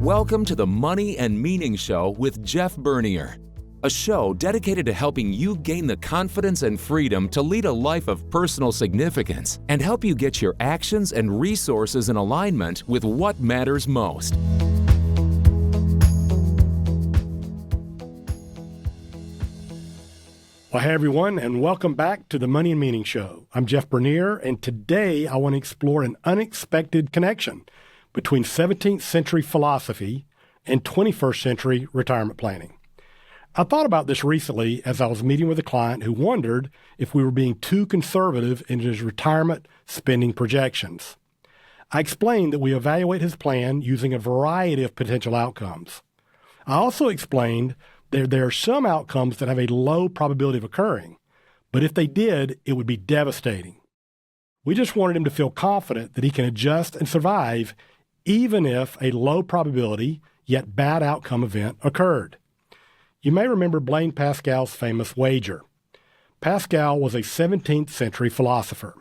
Welcome to the Money and Meaning Show with Jeff Bernier, a show dedicated to helping you gain the confidence and freedom to lead a life of personal significance and help you get your actions and resources in alignment with what matters most. Well, hey everyone, and welcome back to the Money and Meaning Show. I'm Jeff Bernier, and today I want to explore an unexpected connection between 17th century philosophy and 21st century retirement planning. I thought about this recently as I was meeting with a client who wondered if we were being too conservative in his retirement spending projections. I explained that we evaluate his plan using a variety of potential outcomes. I also explained there are some outcomes that have a low probability of occurring, but if they did, it would be devastating. We just wanted him to feel confident that he can adjust and survive even if a low probability yet bad outcome event occurred. You may remember Blaise Pascal's famous wager. Pascal was a 17th century philosopher.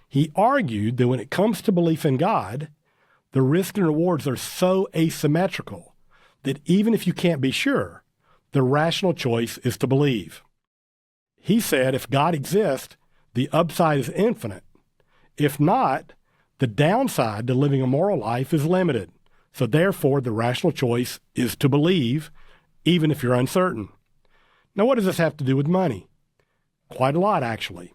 He argued that when it comes to belief in God, the risks and rewards are so asymmetrical that even if you can't be sure, the rational choice is to believe. He said if God exists, the upside is infinite. If not, the downside to living a moral life is limited. So therefore, the rational choice is to believe, even if you're uncertain. Now, what does this have to do with money? Quite a lot, actually.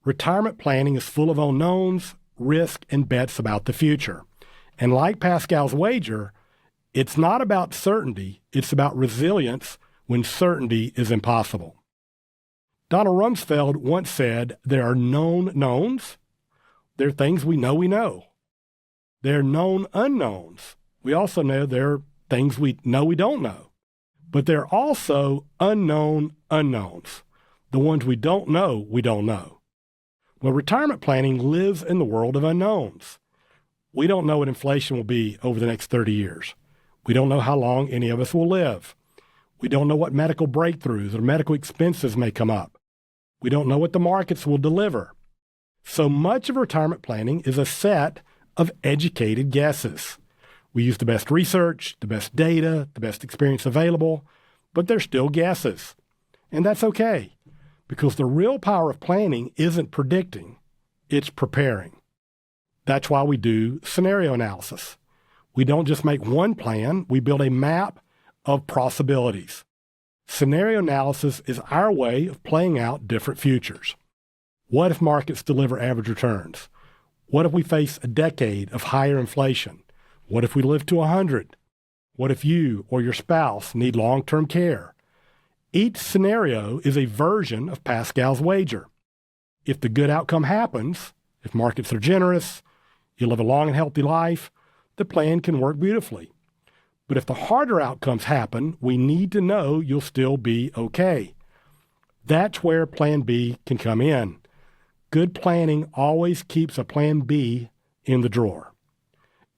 Retirement planning is full of unknowns, risk, and bets about the future. And like Pascal's wager, it's not about certainty, it's about resilience when certainty is impossible. Donald Rumsfeld once said, there are known knowns. There are things we know. There are known unknowns. We also know there are things we know we don't know. But there are also unknown unknowns. The ones we don't know, we don't know. Well, retirement planning lives in the world of unknowns. We don't know what inflation will be over the next 30 years. We don't know how long any of us will live. We don't know what medical breakthroughs or medical expenses may come up. We don't know what the markets will deliver. So much of retirement planning is a set of educated guesses. We use the best research, the best data, the best experience available, but they're still guesses. And that's okay, because the real power of planning isn't predicting, it's preparing. That's why we do scenario analysis. We don't just make one plan, we build a map of possibilities. Scenario analysis is our way of playing out different futures. What if markets deliver average returns? What if we face a decade of higher inflation? What if we live to 100? What if you or your spouse need long-term care? Each scenario is a version of Pascal's wager. If the good outcome happens, if markets are generous, you live a long and healthy life, the plan can work beautifully. But if the harder outcomes happen, we need to know you'll still be okay. That's where Plan B can come in. Good planning always keeps a Plan B in the drawer.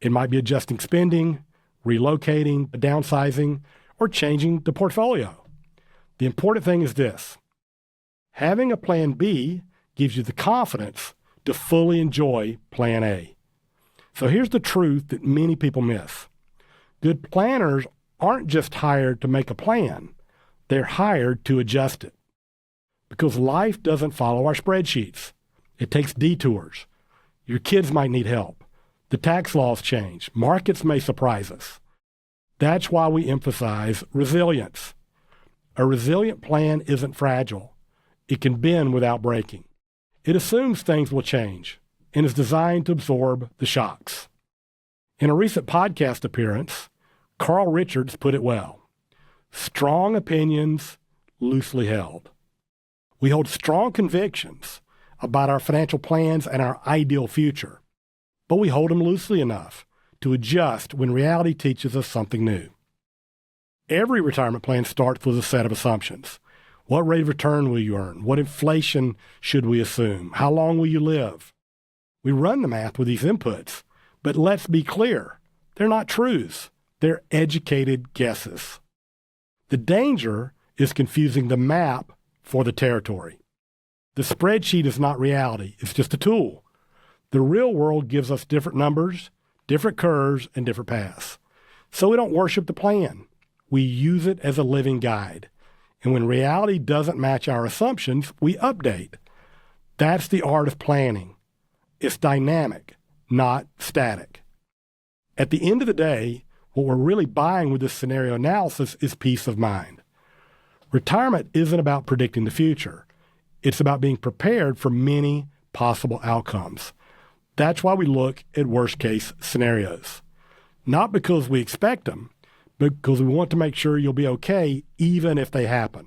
It might be adjusting spending, relocating, downsizing, or changing the portfolio. The important thing is this. Having a Plan B gives you the confidence to fully enjoy Plan A. So here's the truth that many people miss. Good planners aren't just hired to make a plan. They're hired to adjust it. Because life doesn't follow our spreadsheets. It takes detours. Your kids might need help. The tax laws change. Markets may surprise us. That's why we emphasize resilience. A resilient plan isn't fragile. It can bend without breaking. It assumes things will change and is designed to absorb the shocks. In a recent podcast appearance, Carl Richards put it well. Strong opinions, loosely held. We hold strong convictions about our financial plans and our ideal future, but we hold them loosely enough to adjust when reality teaches us something new. Every retirement plan starts with a set of assumptions. What rate of return will you earn? What inflation should we assume? How long will you live? We run the math with these inputs, but let's be clear, they're not truths. They're educated guesses. The danger is confusing the map for the territory. The spreadsheet is not reality. It's just a tool. The real world gives us different numbers, different curves, and different paths. So we don't worship the plan. We use it as a living guide. And when reality doesn't match our assumptions, we update. That's the art of planning. It's dynamic, not static. At the end of the day, what we're really buying with this scenario analysis is peace of mind. Retirement isn't about predicting the future. It's about being prepared for many possible outcomes. That's why we look at worst-case scenarios. Not because we expect them, but because we want to make sure you'll be okay even if they happen.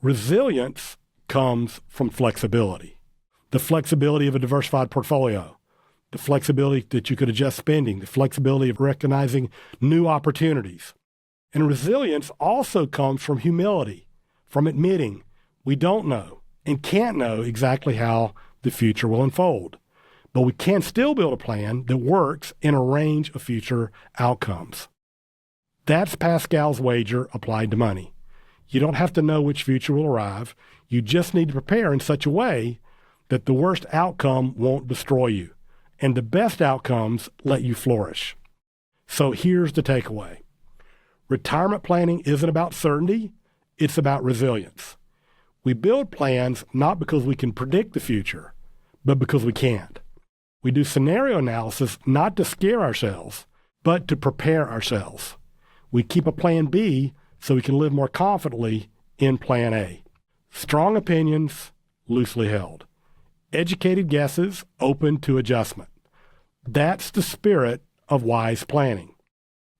Resilience comes from flexibility. The flexibility of a diversified portfolio, the flexibility that you could adjust spending, the flexibility of recognizing new opportunities. And resilience also comes from humility, from admitting we don't know and can't know exactly how the future will unfold. But we can still build a plan that works in a range of future outcomes. That's Pascal's wager applied to money. You don't have to know which future will arrive. You just need to prepare in such a way that the worst outcome won't destroy you, and the best outcomes let you flourish. So here's the takeaway. Retirement planning isn't about certainty, it's about resilience. We build plans not because we can predict the future, but because we can't. We do scenario analysis not to scare ourselves, but to prepare ourselves. We keep a plan B so we can live more confidently in plan A. Strong opinions, loosely held. Educated guesses, open to adjustment. That's the spirit of wise planning.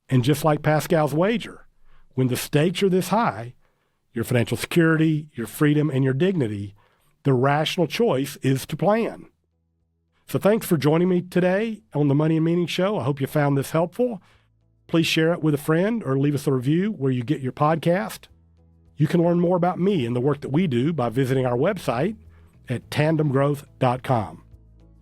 And just like Pascal's wager, when the stakes are this high, your financial security, your freedom, and your dignity, the rational choice is to plan. So thanks for joining me today on the Money and Meaning Show. I hope you found this helpful. Please share it with a friend or leave us a review where you get your podcast. You can learn more about me and the work that we do by visiting our website at tandemgrowth.com.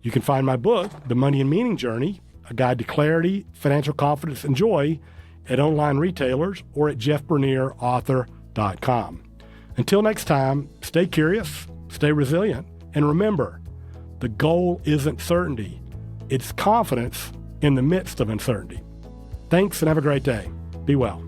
You can find my book, The Money and Meaning Journey, A Guide to Clarity, Financial Confidence, and Joy at online retailers or at jeffbernierauthor.com. Until next time, stay curious, stay resilient, and remember, the goal isn't certainty. It's confidence in the midst of uncertainty. Thanks and have a great day. Be well.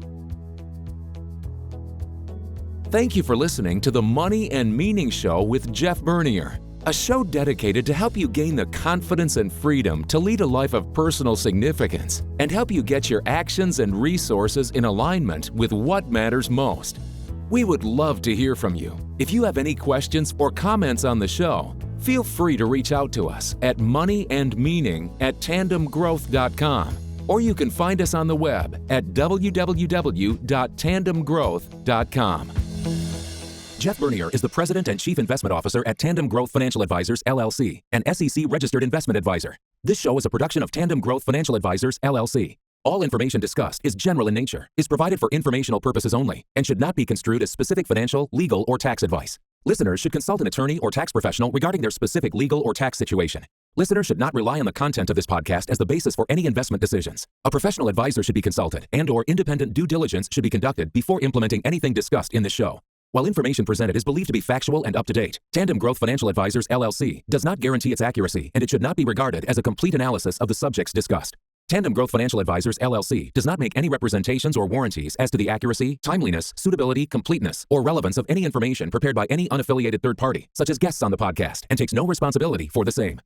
Thank you for listening to the Money and Meaning Show with Jeff Bernier, a show dedicated to help you gain the confidence and freedom to lead a life of personal significance and help you get your actions and resources in alignment with what matters most. We would love to hear from you. If you have any questions or comments on the show, feel free to reach out to us at moneyandmeaning@tandemgrowth.com, or you can find us on the web at www.tandemgrowth.com. Jeff Bernier is the President and Chief Investment Officer at Tandem Growth Financial Advisors, LLC, an SEC-registered investment advisor. This show is a production of Tandem Growth Financial Advisors, LLC. All information discussed is general in nature, is provided for informational purposes only, and should not be construed as specific financial, legal, or tax advice. Listeners should consult an attorney or tax professional regarding their specific legal or tax situation. Listeners should not rely on the content of this podcast as the basis for any investment decisions. A professional advisor should be consulted and/or independent due diligence should be conducted before implementing anything discussed in this show. While information presented is believed to be factual and up-to-date, Tandem Growth Financial Advisors, LLC, does not guarantee its accuracy, and it should not be regarded as a complete analysis of the subjects discussed. Tandem Growth Financial Advisors, LLC, does not make any representations or warranties as to the accuracy, timeliness, suitability, completeness, or relevance of any information prepared by any unaffiliated third party, such as guests on the podcast, and takes no responsibility for the same.